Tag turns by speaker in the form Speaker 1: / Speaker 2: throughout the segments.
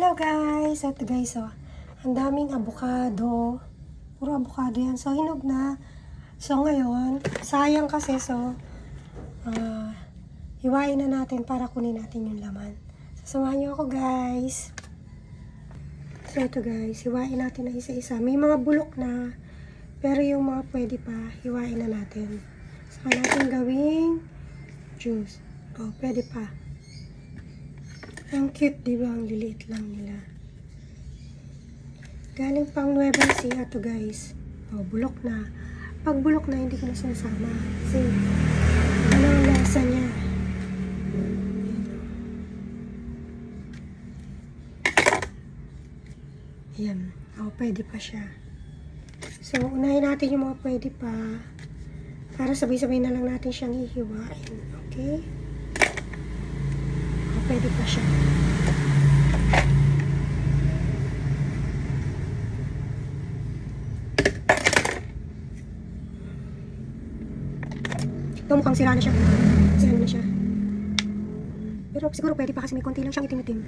Speaker 1: Hello guys! Ito guys, oh. Ang daming avocado. Puro avocado yan. So, hinog na. So, ngayon, sayang kasi. So, hiwain na natin para kunin natin yung laman. Sasamahan niyo ako guys. So, ito guys. Hiwain natin na isa-isa. May mga bulok na. Pero yung mga pwede pa, hiwain na natin. Saka natin gawing juice. Oh, pwede pa. Ang cute, di ba? Ang liliit lang nila. Galing pang Nueva Ecija to guys. Oh, bulok na. Pag bulok na, hindi ko na sinasama. Kasi, ano ang lasa niya. Ayan. Oh, pwede pa siya. So, unahin natin yung mga pwede pa. Para sabay-sabay na lang natin siyang ihiwain. Okay? Pwede pa siya. Ito mukhang sira na siya. Sira na siya. Pero siguro pwede pa kasi may konti lang siyang itim-itim.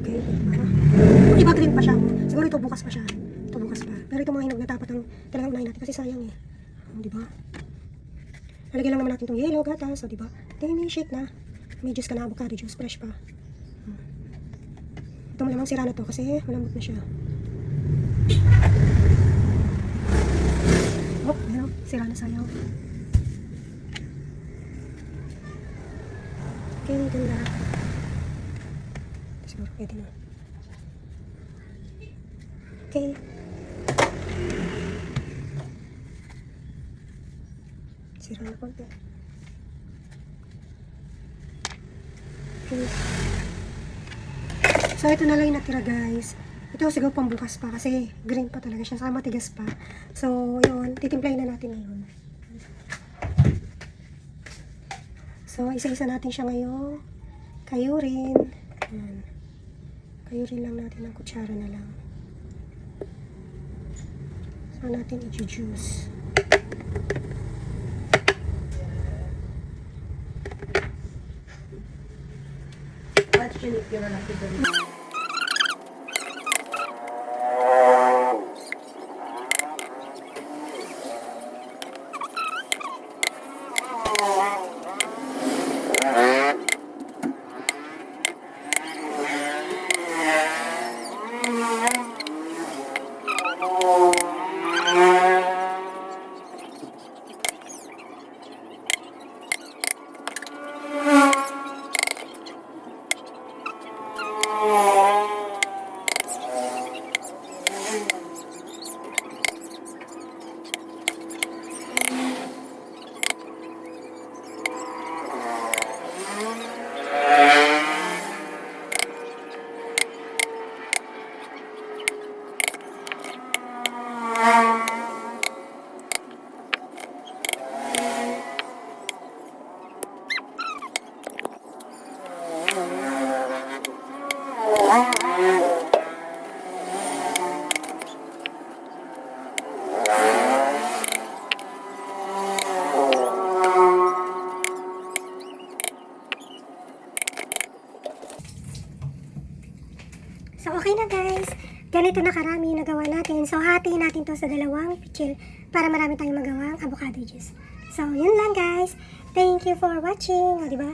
Speaker 1: Okay, iba green pa siya. Siguro ito bukas pa siya. Ito bukas pa. Pero ito mga hinog na dapat ang talagang unahin natin kasi sayang eh. Diba? Lalagyan lang naman natin itong yellow, gatas, so diba? Then, may shake na. May juice ka na, avocado juice, fresh pa. Ito malamang sira na to kasi malambot na siya. Oh, ano? Sira na sayang. Okay, ganda. Siguro pwede na. Okay. Sira na konti. Okay. So, ito na lang yung natira guys. Ito siguro pambukas pa kasi green pa talaga siya. Saka matigas pa. So, yun. Titimplahin na natin ngayon. So, isa-isa natin siya ngayon. Kayurin. Ayan. Kayurin lang natin ng kutsara na lang. Saka natin i-juice. So, okay na guys. Ganito na karami nagawa natin. So, hati natin to sa dalawang pichil para marami tayong magawang avocado juice. So, yun lang guys. Thank you for watching. O, diba?